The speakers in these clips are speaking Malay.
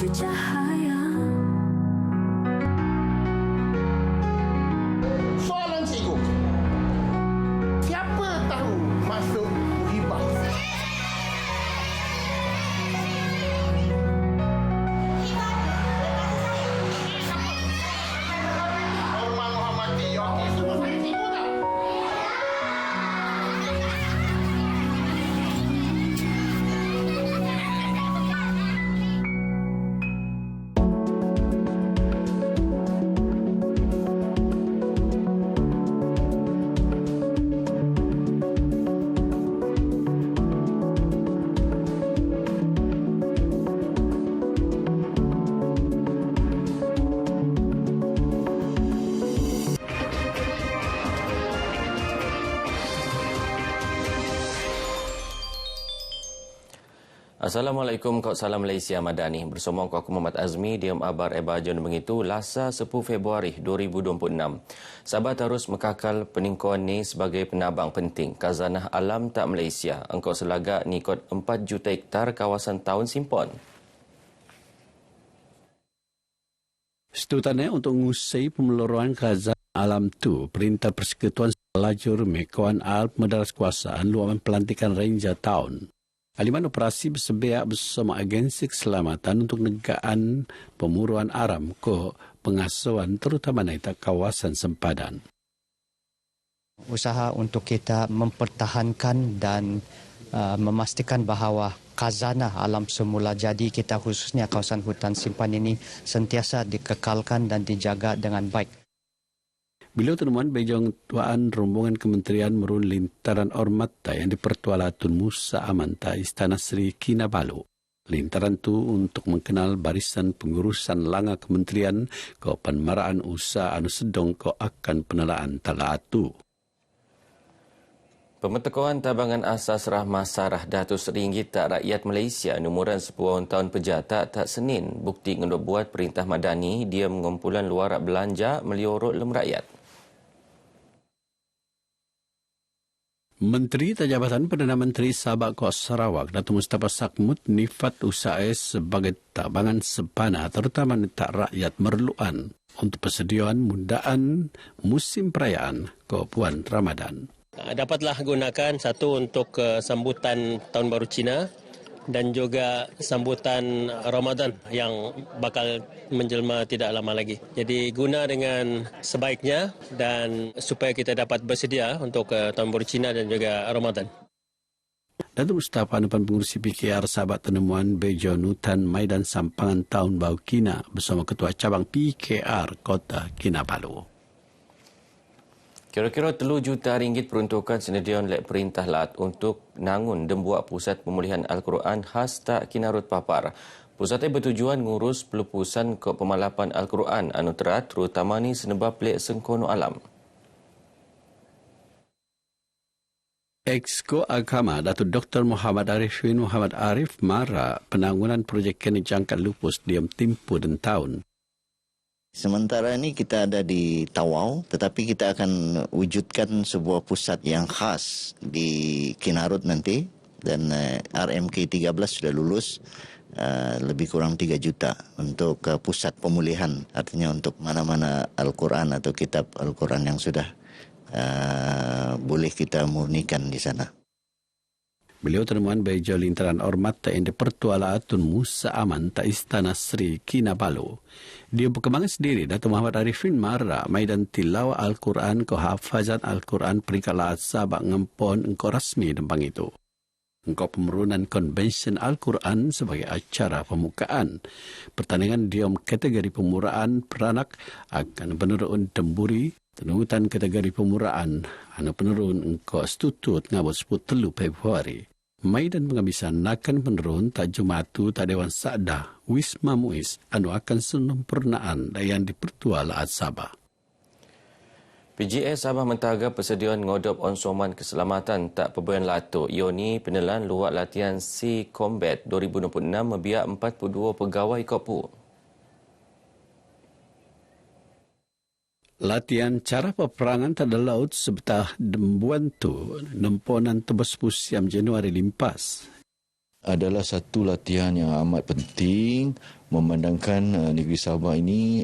bercahaya. Soalan cikgu, siapa tahu masuk hibah? Norma Muhammad Yoki suruh saya cikgu tak? Assalamualaikum, kau salam Malaysia Madani. Bersama aku Muhammad Azmi, diam abar ebajon mengitu Lasa 10 Februari 2026. Sabah terus mekakal peningkuan ni sebagai penabang penting khazanah alam tak Malaysia. Engkau selagak ni kot 4 juta hektar kawasan tahun simpon. Setutannya untuk mengusai pemeluruan khazanah alam tu, Perintah Persekutuan Lajur Mekauan Alp mendaras kuasaan luahan pelantikan Ranger Town. Aliman operasi bersebiak bersama agensi keselamatan untuk negaan pemuruan aram ke pengasuhan terutama di kawasan sempadan. Usaha untuk kita mempertahankan dan memastikan bahawa khazanah alam semula jadi kita khususnya kawasan hutan simpan ini sentiasa dikekalkan dan dijaga dengan baik. Beliau temuan bejong tuaan rombongan kementerian merun lintaran Ormat yang dipertua Tun Musa Amanta Istana Sri Kinabalu. Lintaran tu untuk mengenal barisan pengurusan langa kementerian ke penmaraan usaha anu sedong ke akan penelaan talaatu. Pemetakuan tabangan asas rahmah sarah RM100 tak rakyat Malaysia numuran 10 tahun pejata tak Senin. Bukti ngendok buat Perintah Madani dia mengumpulan luarak belanja meliorot lem rakyat. Menteri Tajabatan Perdana Menteri Sabah Kos Sarawak Datuk Mustafa Sakmut nifat usaha sebagai tabangan sepana terutama tak rakyat merluan untuk persediaan mudaan musim perayaan ke Puan Ramadan. Dapatlah gunakan satu untuk sambutan Tahun Baru Cina dan juga sambutan Ramadan yang bakal menjelma tidak lama lagi. Jadi guna dengan sebaiknya dan supaya kita dapat bersedia untuk Tahun Baru Cina dan juga Ramadan. Datuk Mustafa Depan Pengurusi PKR Sahabat Tenemuan Bejo Nutan Maidan Sampangan Tahun Baru Kina bersama Ketua Cabang PKR Kota Kinabalu. Kira-kira RM3 juta peruntukan senedian oleh Perintah Lat untuk nangun dan buat pusat pemulihan Al-Quran khas tak Kinarut Papar. Pusatnya bertujuan ngurus pelupusan ke pemalapan Al-Quran anu terat terutama ni senebab pelik sengkono alam. Exco Agama Datuk Dr. Muhammad Arifin Muhammad Arif mara penangunan projek kini jangkat lupus diam timpu dan tahun. Sementara ini kita ada di Tawau, tetapi kita akan wujudkan sebuah pusat yang khas di Kinarut nanti dan RMK 13 sudah lulus lebih kurang 3 juta untuk pusat pemulihan, artinya untuk mana-mana Al-Quran atau kitab Al-Quran yang sudah boleh kita murnikan di sana. Beliau temuan Bejo Lintaran Ormat yang dipertua Tun Musa Amanta Istana Sri Kinabalu. Dia berkembang sendiri Datuk Muhammad Arifin mara maidan tilawah Al-Quran ke hafazan Al-Quran peringkat laat sabak ngempon engkau rasmi dempang itu. Engkau pemerunan konvensyen Al-Quran sebagai acara pembukaan. Pertandingan diam kategori pemuraan peranak akan penurun temburi tenutan kategori pemuraan anu penurun engkau setutut ngabot 10 Februari. Maidan penghabisan akan penurun tak Jumatu tak Dewan Sakdah Wisma Muiz anu akan sempurnaan yang dipertua Laat Sabah. PGS Sabah mentaga persediaan ngodop onsoman keselamatan tak perbuan lato. Ioni penelan luak latihan Sea Combat 2026 membiak 42 pegawai Kopu. Latihan cara peperangan tak ada laut sebetah dembuan tu nemponan tebas pusiam Januari limpas. adalah satu latihan yang amat penting memandangkan negeri Sabah ini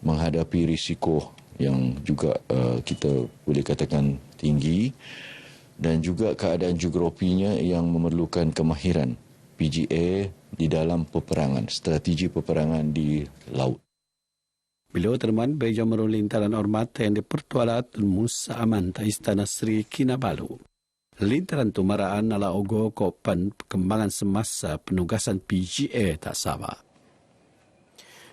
menghadapi risiko yang juga kita boleh katakan tinggi dan juga keadaan geografinya yang memerlukan kemahiran PGA di dalam peperangan, strategi peperangan di laut. Beliau teman beja merulintaran hormat yang dipertualat Musa Aman ta Istana Sri Kinabalu. Lintaran tumaraan ala ogo kopan perkembangan semasa penugasan PGA tak Sabah.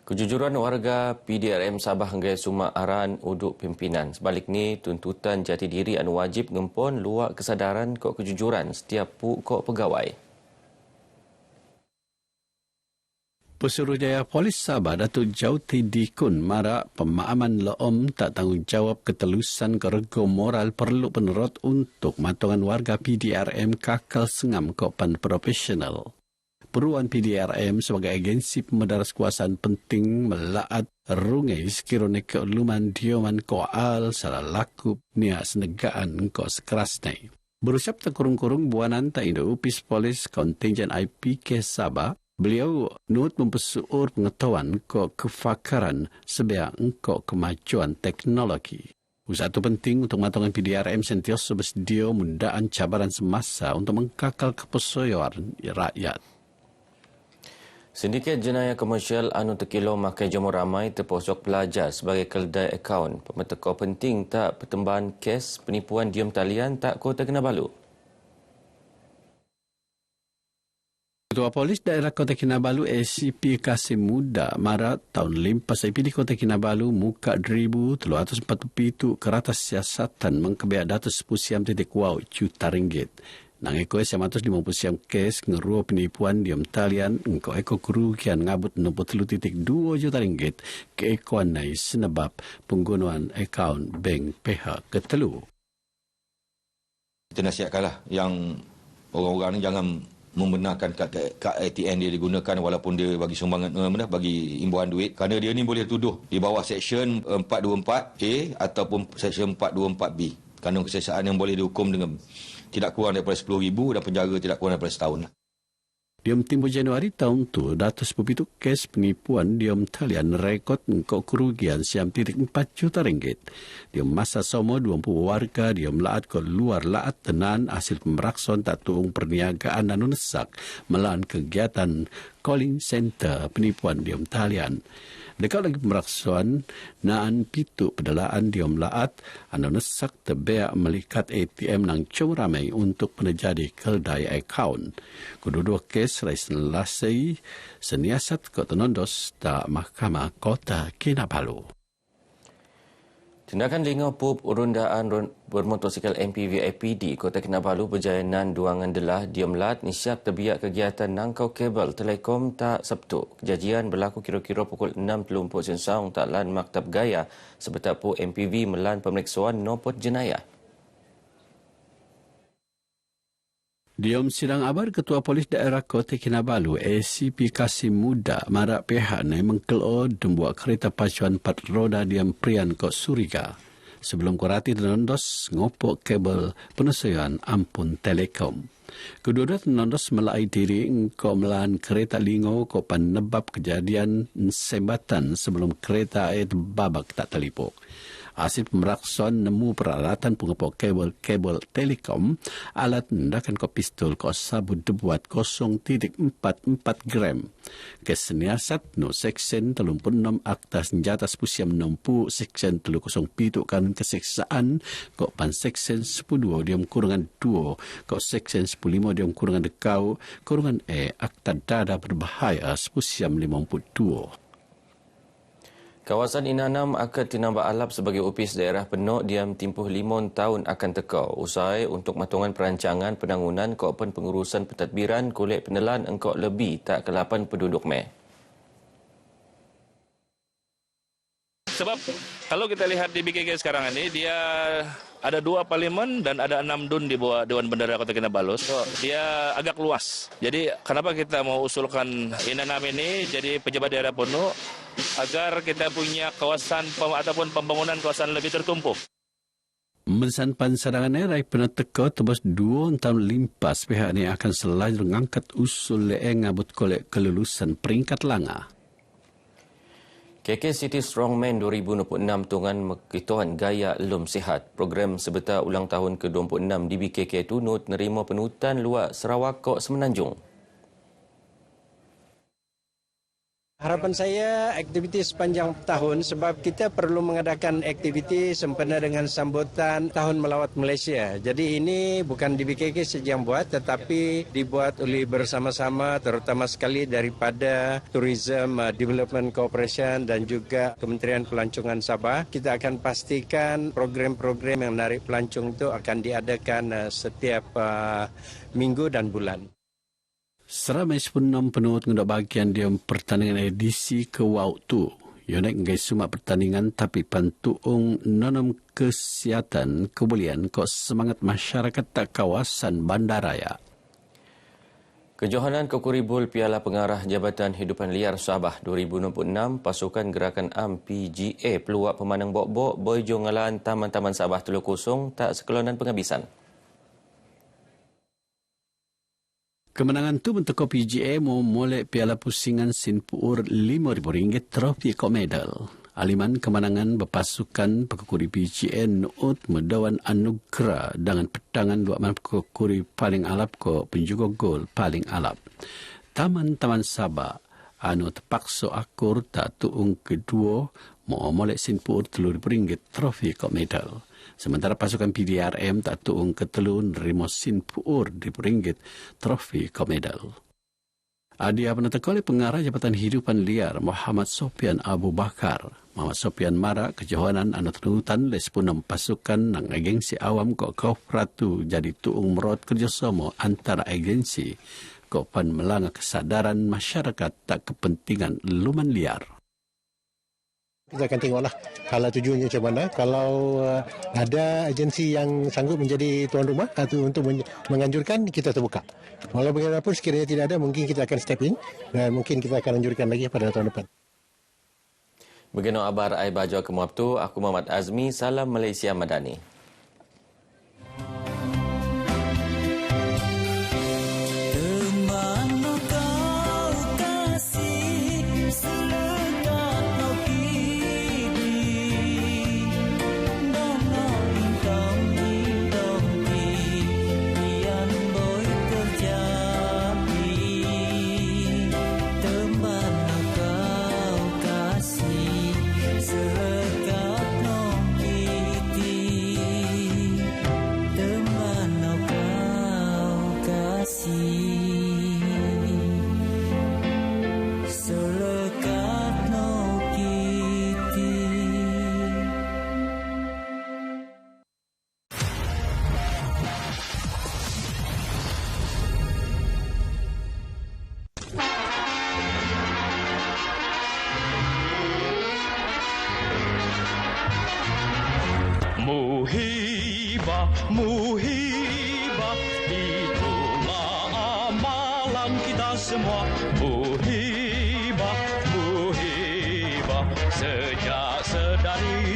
Kejujuran warga PDRM Sabah hingga Suma Aran uduk pimpinan. Sebaliknya, tuntutan jati diri anu wajib ngempon luak kesadaran kok kejujuran setiap kok pegawai. Pesuruhjaya Polis Sabah Datuk Jauti Dikun marak pemahaman leom tak tanggungjawab ketelusan kerego moral perlu penerot untuk matongan warga PDRM kakal sengam kopan profesional. Peruan PDRM sebagai agensi pemedaras kuasaan penting melaat rungai sekiranya keuluman dioman koal salah lakup niat senegaan ko sekerasnya. Berucap terkurung-kurung buanan tak Indo Upis Polis Kontingen IPK Sabah, beliau nut mempersuur pengetahuan ko kefakaran sebiak engkau kemajuan teknologi. Usaha itu penting untuk matongan PDRM sentiasa bersedia mundaan cabaran semasa untuk mengkakal kepersoalan rakyat. Sindiket jenayah komersial anu tekilo makai jemur ramai terposok pelajar sebagai keldai akaun. Pemertekau penting tak pertembahan kes penipuan diam talian tak Kota Kinabalu. Ketua Polis Daerah Kota Kinabalu ACP Kasim Muda Maret tahun limpas IPD Kota Kinabalu muka 1,347 keratas siasatan mengkebiak data 10 juta ringgit. Nang eko 150 kes ngeruo penipuan diam talian engkau eko kerugian ngabut 63.2 juta ringgit ke ekoan nai senebab penggunaan akaun bank pihak ketelu. Kita nasihatkanlah yang orang-orang ni jangan membenarkan kad ATM dia digunakan walaupun dia bagi sumbangan bagi imbuhan duit, kerana dia ni boleh tuduh di bawah Seksyen 424A ataupun Seksyen 424B. Kandung keseksaan yang boleh dihukum dengan tidak kurang daripada 10,000 dan penjara tidak kurang daripada setahun. Diam timur Januari tahun tu, datus begitu kes penipuan diam talian rekod engkau kerugian 4 juta ringgit. Diam masa sama 20 warga diam laat ke luar laat tenan hasil pemerakson tak tuung perniagaan anu nesak melawan kegiatan calling center penipuan diam talian. Dekat lagi pemeraksuan, naan pitu pedalaan diom laat, anu nesak terbeak melikat ATM nang cung ramai untuk penejadi keldai akaun. Kedua-dua kes raisan lasai, seniasat Kota Nondos tak Mahkamah Kota Kinabalu. Tindakan lingau pup rundaan bermotosikal MPV IPD Kota Kinabalu berjalanan duangan delah diam lat nisyap terbiak kegiatan nangkau kabel telekom tak Sabtu. Kejadian berlaku kira-kira pukul 6.30 sensang tak lan Maktab Gaya sebetak pu MPV melan pemeriksaan nopot jenayah. Diam sidang abar Ketua Polis Daerah Kota Kinabalu ACP Kasim Muda marak pihak ni mengkelo membuat kereta pacuan 4 roda diam prian kok Suriga. Sebelum kurati Tenondos ngopok kabel penesuaian ampun telekom. Kedua-dua Tenondos melai diri engkau melan kereta lingo kok panebab kejadian sembatan sebelum kereta air babak tak terlipuk. Hasil pemeraksan nemu peralatan pengepok kabel telekom, alat mendakan ko pistol ko sabu debuat 0.44 gram. Keseniasat no Seksyen 36 Akta Senjata Spusiam 60 Seksyen 307 Kanun Keseksaan ko pan Seksyen 12 diam kurungan 2 ko Seksyen 15 diam kurungan dekau kurungan Akta Dada Berbahaya Spusiam 52. Kawasan Inanam akan tinambah alap sebagai opis daerah Penok diam tempoh 5 tahun akan tekau. Usai untuk matongan perancangan penangunan Kopen Pengurusan Pentadbiran Kolek Penelan engkau lebih tak ke-8 penduduk meh. Sebab kalau kita lihat di BKK sekarang ini, dia ada 2 parlimen dan ada 6 dun di bawah Dewan Bendara Kota Kinabalu. So, dia agak luas. Jadi kenapa kita mau usulkan Inanam ini jadi pejabat daerah penuh agar kita punya kawasan ataupun pembangunan kawasan lebih tertumpu. Mensan pansarangan erai pernah teka tebas 2 tahun limpas pihak ini akan selalu mengangkat usul leeng abut kolek kelulusan peringkat langa. KK City Strongman 2026 tungan mekituan gaya lum sihat. Program sebetar ulang tahun ke-26 di BKK tunut nerima penutan luar Sarawak Kok Semenanjung. Harapan saya aktiviti sepanjang tahun sebab kita perlu mengadakan aktiviti sempena dengan sambutan Tahun Melawat Malaysia. Jadi ini bukan di BKK saja yang buat tetapi dibuat oleh bersama-sama terutama sekali daripada Tourism Development Corporation dan juga Kementerian Pelancongan Sabah. Kita akan pastikan program-program yang menarik pelancong itu akan diadakan setiap minggu dan bulan. Seramai 16 penut untuk bagian dia pertandingan edisi ke waktu. Yonek ngai semua pertandingan tapi pantuung nonom kesihatan kemuliaan kok semangat masyarakat tak kawasan bandaraya. Kejohanan Kokuribul Piala Pengarah Jabatan Hidupan Liar Sabah 2026, pasukan gerakan AM PGA peluak pemanang bok-bok Boyjo Ngalaan Taman-Taman Sabah 3-0 tak sekelonan penghabisan. Kemenangan tu bentuk PGA mau molek piala pusingan Sinpuur RM5,000 trofi kok medal. Aliman kemenangan berpasukan pekukuri PGA Nuut Medawan Anugerah dengan pedangan 2 pekukuri paling alap ko penjugo gol paling alap. Taman-Taman Sabah anu terpaksa akur tak tuung kedua mau molek Sinpuur RM3,000 trofi kok medal. Sementara pasukan PDRM tak tuung ketelun nerima Sinpuur RM1,000 trofi kop medal. Adia penata oleh pengarah Jabatan Hidupan Liar Muhammad Sofian Abu Bakar. Muhammad Sofian Mara kejohanan anu tenutan les punam pasukan nang agensi awam kok Ratu jadi tuung merot kerjasama antara agensi kok pan melanga kesadaran masyarakat tak kepentingan luman liar. Kita akan tengoklah kalau tujuannya macam mana. Kalau ada agensi yang sanggup menjadi tuan rumah atau untuk menganjurkan, kita terbuka. Walau bagaimanapun sekiranya tidak ada, mungkin kita akan step in dan mungkin kita akan anjurkan lagi pada tahun depan. Begino abar ai bajo ke muabtu, aku Muhammad Azmi, salam Malaysia Madani. Muhibah, itulah amalan kita semua. Muhibah, sejak sedari